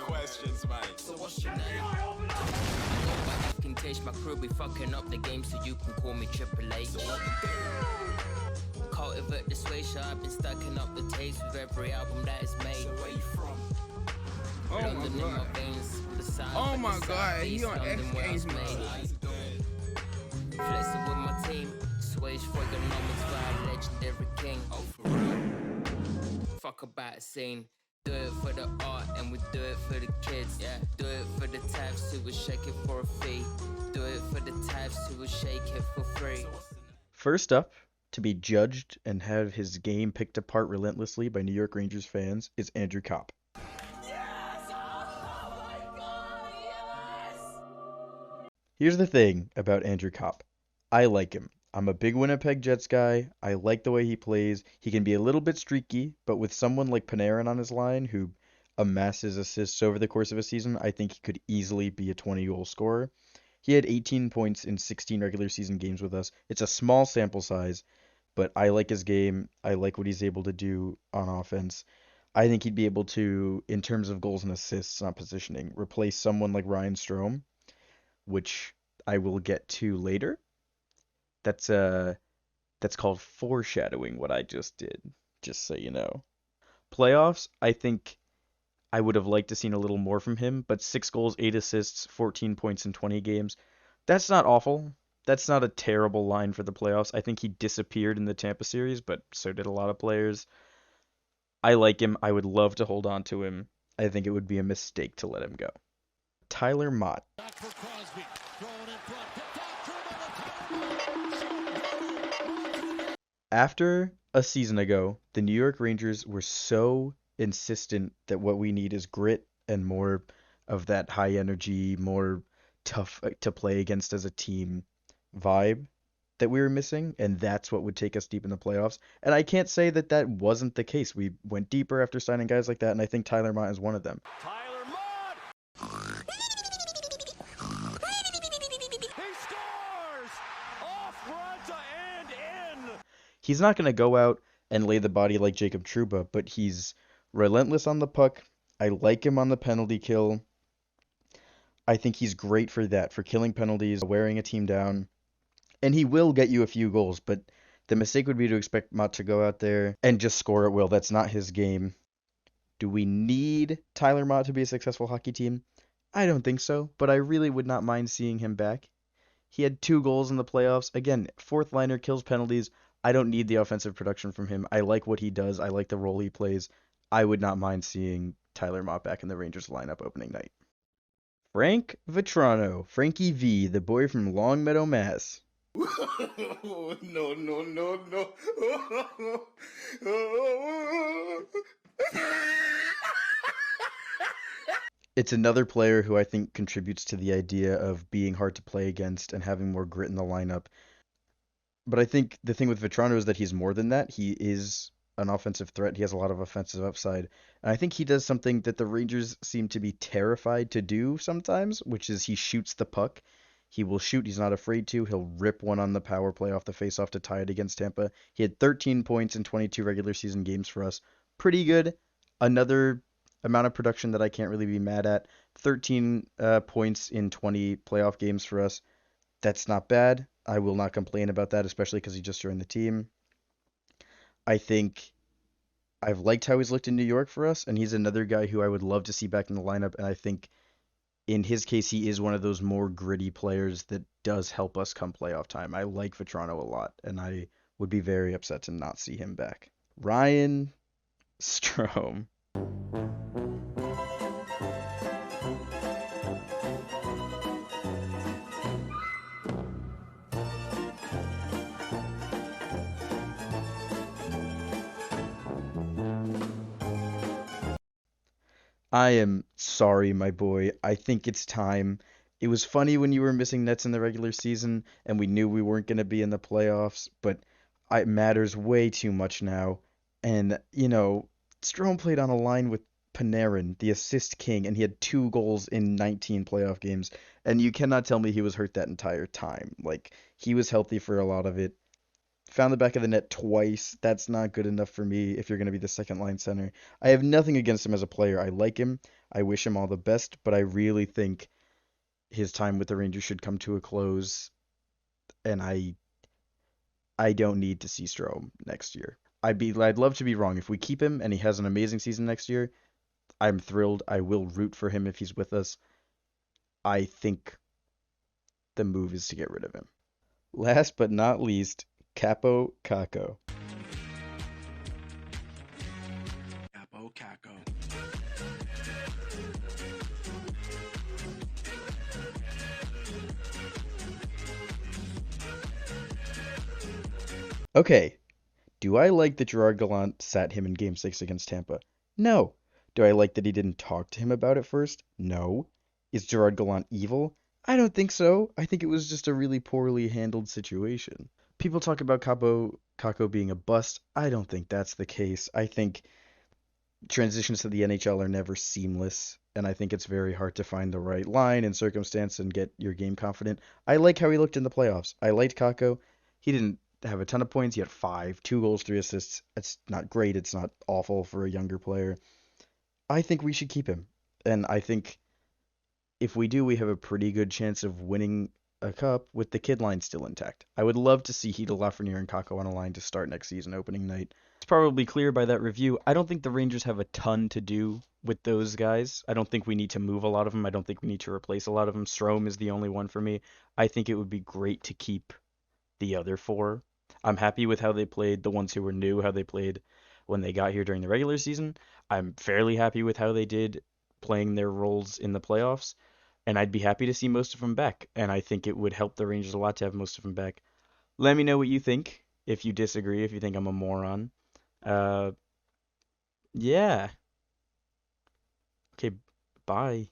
questions, mate. So what's your name? I know by fucking taste, my crew be fucking up the game, so you can call me Triple H. Cultivate the sway, I've been stacking up the taste with every album that is made. So where you from? Oh London my in my god. veins, the sound Oh of my the god, southeast, he on London where I was FK's made. How's it going? Flexing with my team, Sway's Freakonomics vibe, legendary king. Oh, for real? Fuck about a scene. Do it for the art and we do it for the kids. Yeah. Do it for the types who will shake it for a fee. Do it for the types who will shake it for free. First up, to be judged and have his game picked apart relentlessly by New York Rangers fans is Andrew Kopp. Yes! Oh my god, yes! Here's the thing about Andrew Kopp. I like him. I'm a big Winnipeg Jets guy. I like the way he plays. He can be a little bit streaky, but with someone like Panarin on his line who amasses assists over the course of a season, I think he could easily be a 20-goal scorer. He had 18 points in 16 regular season games with us. It's a small sample size, but I like his game. I like what he's able to do on offense. I think he'd be able to, in terms of goals and assists, not positioning, replace someone like Ryan Strome, which I will get to later. That's called foreshadowing what I just did, just so you know. Playoffs, I think I would have liked to seen a little more from him, but 6 goals, 8 assists, 14 points in 20 games. That's not awful. That's not a terrible line for the playoffs. I think he disappeared in the Tampa series, but so did a lot of players. I like him. I would love to hold on to him. I think it would be a mistake to let him go. Tyler Mott. Back for Crosby. Throwing in front. After a season ago, the New York Rangers were so insistent that what we need is grit and more of that high energy, more tough to play against as a team vibe that we were missing, and that's what would take us deep in the playoffs. And I can't say that that wasn't the case. We went deeper after signing guys like that, and I think Tyler Mott is one of them. Tyler Mott! He scores! Off Ranta and in! He's not going to go out and lay the body like Jacob Trouba, but he's relentless on the puck. I like him on the penalty kill. I think he's great for that, for killing penalties, wearing a team down. And he will get you a few goals, but the mistake would be to expect Mott to go out there and just score at will. That's not his game. Do we need Tyler Mott to be a successful hockey team? I don't think so, but I really would not mind seeing him back. He had 2 goals in the playoffs. Again, fourth liner, kills penalties. I don't need the offensive production from him. I like what he does. I like the role he plays. I would not mind seeing Tyler Mott back in the Rangers lineup opening night. Frank Vetrano, Frankie V, the boy from Longmeadow, Mass. No, no, no, no. It's another player who I think contributes to the idea of being hard to play against and having more grit in the lineup. But I think the thing with Vetrano is that he's more than that. He is an offensive threat. He has a lot of offensive upside. And I think he does something that the Rangers seem to be terrified to do sometimes, which is he shoots the puck. He will shoot. He's not afraid to. He'll rip one on the power play off the faceoff to tie it against Tampa. He had 13 points in 22 regular season games for us. Pretty good. Another amount of production that I can't really be mad at. 13 points in 20 playoff games for us. That's not bad. I will not complain about that, especially because he just joined the team. I think I've liked how he's looked in New York for us, and he's another guy who I would love to see back in the lineup, and I think in his case, he is one of those more gritty players that does help us come playoff time. I like Vetrano a lot, and I would be very upset to not see him back. Ryan Strome. I am sorry, my boy. I think it's time. It was funny when you were missing nets in the regular season, and we knew we weren't going to be in the playoffs, but it matters way too much now. And, Strome played on a line with Panarin, the assist king, and he had 2 goals in 19 playoff games. And you cannot tell me he was hurt that entire time. Like, he was healthy for a lot of it. Found the back of the net twice. That's not good enough for me if you're going to be the second line center. I have nothing against him as a player. I like him. I wish him all the best, but I really think his time with the Rangers should come to a close, and I don't need to see Strome next year. I'd love to be wrong. If we keep him and he has an amazing season next year, I'm thrilled. I will root for him if he's with us. I think the move is to get rid of him. Last but not least, Capo Caco. Capo Caco. Okay, do I like that Gerard Gallant sat him in Game 6 against Tampa? No. Do I like that he didn't talk to him about it first? No. Is Gerard Gallant evil? I don't think so. I think it was just a really poorly handled situation. People talk about Caco being a bust. I don't think that's the case. I think transitions to the NHL are never seamless, and I think it's very hard to find the right line and circumstance and get your game confident. I like how he looked in the playoffs. I liked Kako. He didn't have a ton of points. He had 5, 2 goals, 3 assists. It's not great. It's not awful for a younger player. I think we should keep him. And I think if we do, we have a pretty good chance of winning a cup with the kid line still intact. I would love to see Hidal, Lafreniere, and Kako on a line to start next season opening night. It's probably clear by that review. I don't think the Rangers have a ton to do with those guys. I don't think we need to move a lot of them. I don't think we need to replace a lot of them. Strome is the only one for me. I think it would be great to keep the other 4. I'm happy with how they played, the ones who were new, how they played when they got here during the regular season. I'm fairly happy with how they did playing their roles in the playoffs, and I'd be happy to see most of them back, and I think it would help the Rangers a lot to have most of them back. Let me know what you think, if you disagree, if you think I'm a moron. Uh, yeah. Okay, bye.